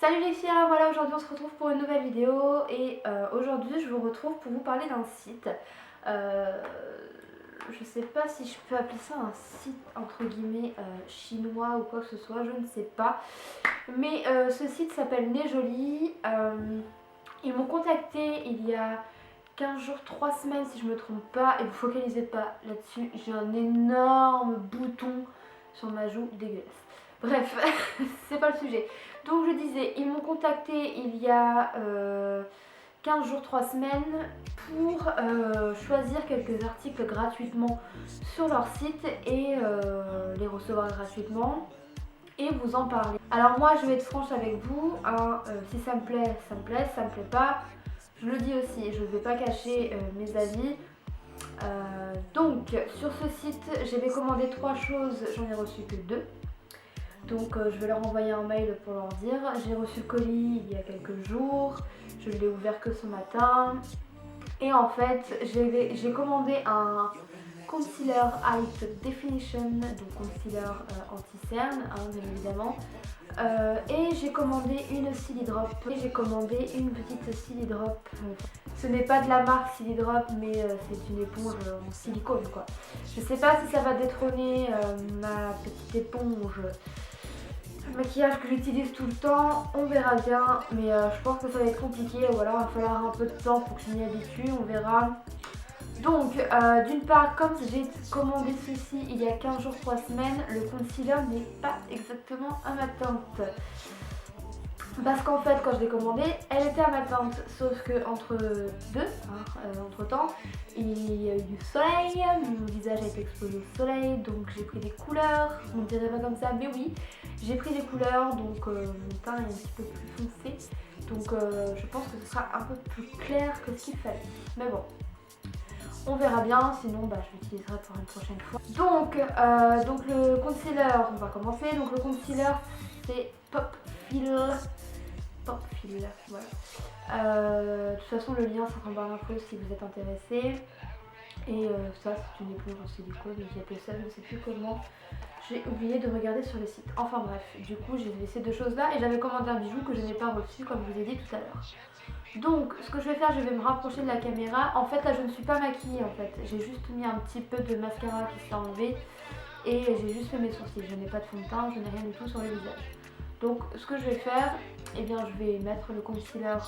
Salut les filles, voilà, aujourd'hui on se retrouve pour une nouvelle vidéo et aujourd'hui je vous retrouve pour vous parler d'un site. Je sais pas si je peux appeler ça un site entre guillemets chinois ou quoi que ce soit, je ne sais pas. Mais ce site s'appelle Nejoli. Ils m'ont contacté il y a 15 jours, 3 semaines si je me trompe pas, et vous focalisez pas là-dessus, j'ai un énorme bouton sur ma joue dégueulasse. Bref, c'est pas le sujet. Donc je disais, ils m'ont contacté il y a 15 jours, 3 semaines pour choisir quelques articles gratuitement sur leur site et les recevoir gratuitement et vous en parler. Alors moi je vais être franche avec vous, hein, si ça me plaît, ça me plaît, si ça me plaît pas, je le dis aussi, je ne vais pas cacher mes avis. Donc sur ce site j'avais commandé 3 choses, j'en ai reçu que 2. Donc je vais leur envoyer un mail pour leur dire. J'ai reçu le colis il y a quelques jours, je l'ai ouvert que ce matin. Et en fait j'ai commandé un concealer Height Definition, donc concealer anti-cerne bien évidemment. Et j'ai commandé une Silly Drop. Et j'ai commandé une petite Silly Drop. Ce n'est pas de la marque Silly Drop, mais c'est une éponge en silicone quoi. Je sais pas si ça va détrôner ma petite éponge maquillage que j'utilise tout le temps, on verra bien, mais je pense que ça va être compliqué, ou alors il va falloir un peu de temps pour que je m'y habitue, on verra. Donc d'une part, comme j'ai commandé ceci il y a 15 jours, 3 semaines, le concealer n'est pas exactement à ma teinte. Parce qu'en fait, quand je l'ai commandé, elle était à ma teinte, sauf que entre temps, il y a eu du soleil, mon visage a été exposé au soleil, donc j'ai pris des couleurs, on dirait pas comme ça, mais oui, j'ai pris des couleurs, donc mon teint est un petit peu plus foncé, donc je pense que ce sera un peu plus clair que ce qu'il fallait, mais bon. On verra bien, sinon je l'utiliserai pour une prochaine fois. Donc le concealer, on va commencer. Donc le concealer c'est Pop Fill, voilà. De toute façon le lien sera en barre d'infos si vous êtes intéressé. Et ça c'est une éponge en silicone, ils appellent ça, je ne sais plus comment. J'ai oublié de regarder sur le site. Enfin bref, du coup j'ai laissé deux choses là et j'avais commandé un bijou que je n'ai pas reçu comme je vous ai dit tout à l'heure. Donc ce que je vais faire, je vais me rapprocher de la caméra. En fait là je ne suis pas maquillée en fait. J'ai juste mis un petit peu de mascara qui s'est enlevé et j'ai juste fait mes sourcils. Je n'ai pas de fond de teint, je n'ai rien du tout sur le visage. Donc ce que je vais faire, eh bien je vais mettre le concealer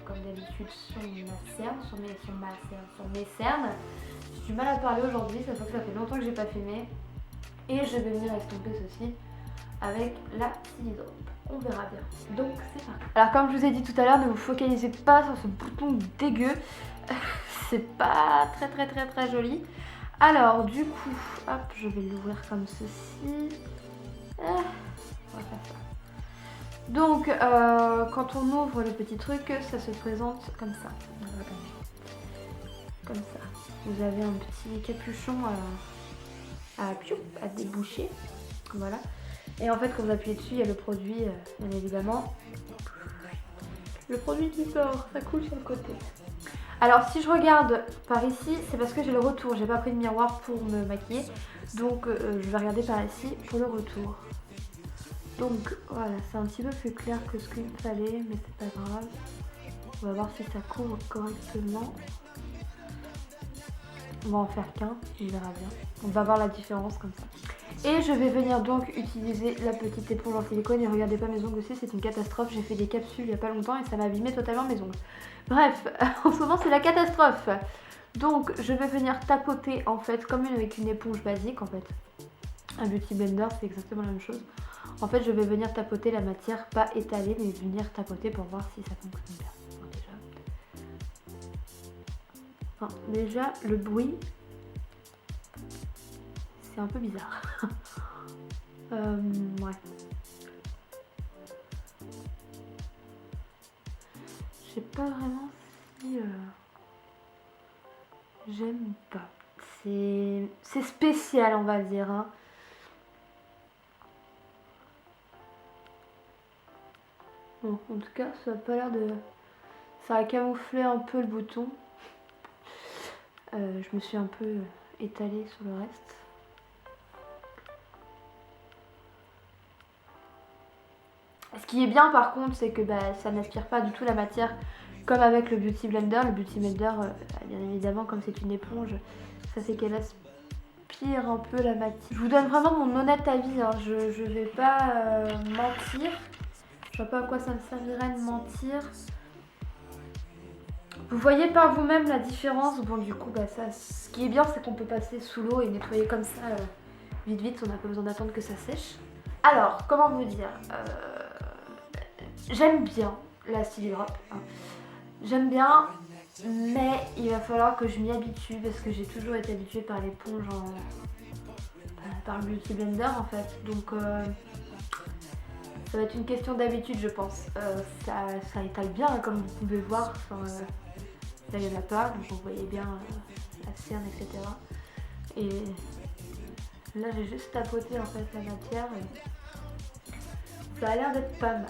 comme d'habitude sur ma cerne, sur mes cernes. J'ai du mal à parler aujourd'hui, ça fait longtemps que j'ai pas filmé. Et je vais venir estomper ceci avec la Silly Drop. On verra bien. Donc c'est parti. Alors comme je vous ai dit tout à l'heure, ne vous focalisez pas sur ce bouton dégueu. C'est pas très joli. Alors du coup, hop, je vais l'ouvrir comme ceci. On va faire ça. Donc quand on ouvre le petit truc, ça se présente comme ça. Comme ça. Vous avez un petit capuchon à déboucher. Voilà. Et en fait quand vous appuyez dessus, il y a le produit, bien évidemment. Le produit qui sort, ça coule sur le côté. Alors si je regarde par ici, c'est parce que j'ai le retour. J'ai pas pris de miroir pour me maquiller. Donc je vais regarder par ici pour le retour. Donc voilà, c'est un petit peu plus clair que ce qu'il fallait, mais c'est pas grave. On va voir si ça couvre correctement. On va en faire qu'un, on verra bien. On va voir la différence comme ça. Et je vais venir donc utiliser la petite éponge en silicone. Et regardez pas mes ongles aussi, c'est une catastrophe. J'ai fait des capsules il n'y a pas longtemps et ça m'a abîmé totalement mes ongles. Bref, en ce moment c'est la catastrophe. Donc je vais venir tapoter en fait comme avec une éponge basique en fait. Un beauty blender c'est exactement la même chose. En fait je vais venir tapoter la matière, pas étaler mais venir tapoter pour voir si ça fonctionne bien. Déjà le bruit c'est un peu bizarre. Ouais. Je sais pas vraiment si j'aime ou pas. C'est spécial on va dire. Hein. Bon, en tout cas ça a pas l'air de... Ça a camouflé un peu le bouton. Je me suis un peu étalée sur le reste. qui est bien par contre, c'est que ça n'aspire pas du tout la matière comme avec le Beauty Blender. Le Beauty Blender, bien évidemment, comme c'est une éponge, ça fait qu'elle aspire un peu la matière. Je vous donne vraiment mon honnête avis, hein. Je vais pas mentir. Je vois pas à quoi ça me servirait de mentir. Vous voyez par vous-même la différence. Bon, du coup, ce qui est bien, c'est qu'on peut passer sous l'eau et nettoyer comme ça, vite, on n'a pas besoin d'attendre que ça sèche. Alors, comment vous dire, j'aime bien la Stily Drop, hein. J'aime bien, mais il va falloir que je m'y habitue parce que j'ai toujours été habituée par l'éponge par le Beauty Blender en fait. Donc, ça va être une question d'habitude, je pense. Ça étale bien, hein, comme vous pouvez voir. Enfin, là, il n'y en a pas, donc vous voyez bien la cerne, etc. Et là, j'ai juste tapoté en fait la matière. Et ça a l'air d'être pas mal.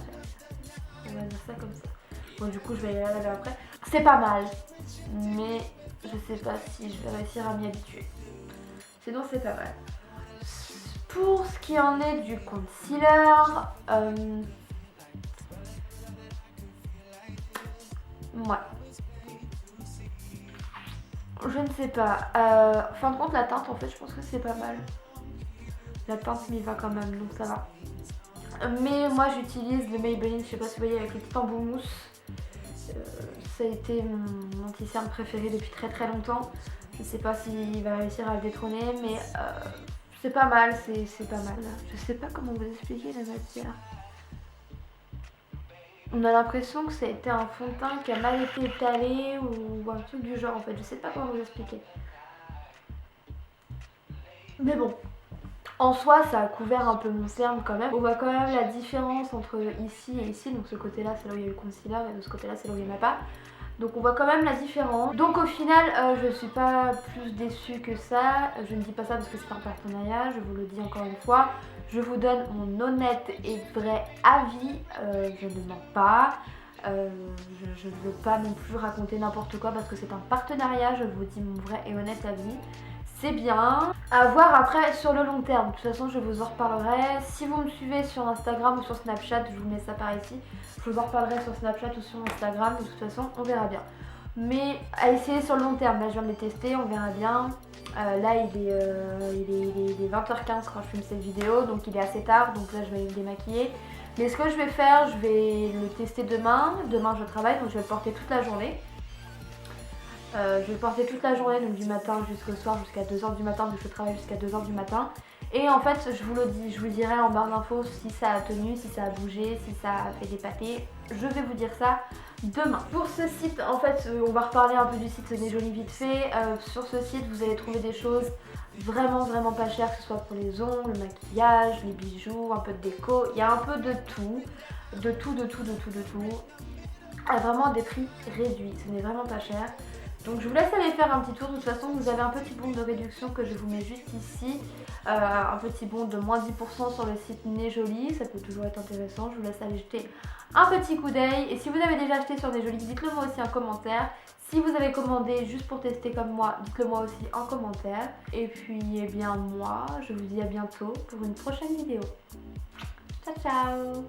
On va dire ça comme ça. Bon, du coup, je vais y aller après. C'est pas mal, mais je sais pas si je vais réussir à m'y habituer. Sinon, c'est pas mal. Pour ce qui en est du concealer, ouais. Je ne sais pas. En fin de compte, la teinte, en fait, je pense que c'est pas mal. La teinte m'y va quand même, donc ça va. Mais moi, j'utilise le Maybelline, je sais pas si vous voyez, avec le petit embout mousse. Ça a été mon anti-cerne préféré depuis très longtemps. Je sais pas s'il va réussir à le détrôner, mais c'est pas mal, c'est pas mal. Je sais pas comment vous expliquer la matière. On a l'impression que ça a été un fond de teint qui a mal été étalé ou un truc du genre en fait. Je sais pas comment vous expliquer. Mais bon, en soi ça a couvert un peu mon cerne quand même. On voit quand même la différence entre ici et ici. Donc ce côté là c'est là où il y a eu le concealer et de ce côté là c'est là où il n'y en a pas. Donc on voit quand même la différence. Donc au final je suis pas plus déçue que ça. Je ne dis pas ça parce que c'est un partenariat, je vous le dis encore une fois. Je vous donne mon honnête et vrai avis, je ne mens pas. Je ne veux pas non plus raconter n'importe quoi parce que c'est un partenariat, je vous dis mon vrai et honnête avis. C'est bien. À voir après sur le long terme. De toute façon, je vous en reparlerai. Si vous me suivez sur Instagram ou sur Snapchat, je vous mets ça par ici. Je vous en reparlerai sur Snapchat ou sur Instagram. De toute façon, on verra bien. Mais à essayer sur le long terme. Là, je viens de les tester, on verra bien. Là, il est 20h15 quand je filme cette vidéo. Donc, il est assez tard. Donc là, je vais me démaquiller. Mais ce que je vais faire, je vais le tester demain. Demain, je travaille. Donc, je vais le porter toute la journée. Je vais le porter toute la journée, donc du matin jusqu'au soir, jusqu'à 2h du matin, donc je travaille jusqu'à 2h du matin. Et en fait, je vous le dis, je vous dirai en barre d'infos si ça a tenu, si ça a bougé, si ça a fait des pâtés. Je vais vous dire ça demain. Pour ce site, en fait, on va reparler un peu du site Nez Jolie vite fait. Sur ce site, vous allez trouver des choses vraiment pas chères, que ce soit pour les ongles, le maquillage, les bijoux, un peu de déco. Il y a un peu de tout. De tout. À vraiment des prix réduits, ce n'est vraiment pas cher. Donc je vous laisse aller faire un petit tour. De toute façon, vous avez un petit bon de réduction que je vous mets juste ici. Un petit bon de moins 10% sur le site Nez Jolie. Ça peut toujours être intéressant. Je vous laisse aller jeter un petit coup d'œil. Et si vous avez déjà acheté sur Nez Jolie, dites-le moi aussi en commentaire. Si vous avez commandé juste pour tester comme moi, dites-le moi aussi en commentaire. Et puis, eh bien moi, je vous dis à bientôt pour une prochaine vidéo. Ciao, ciao!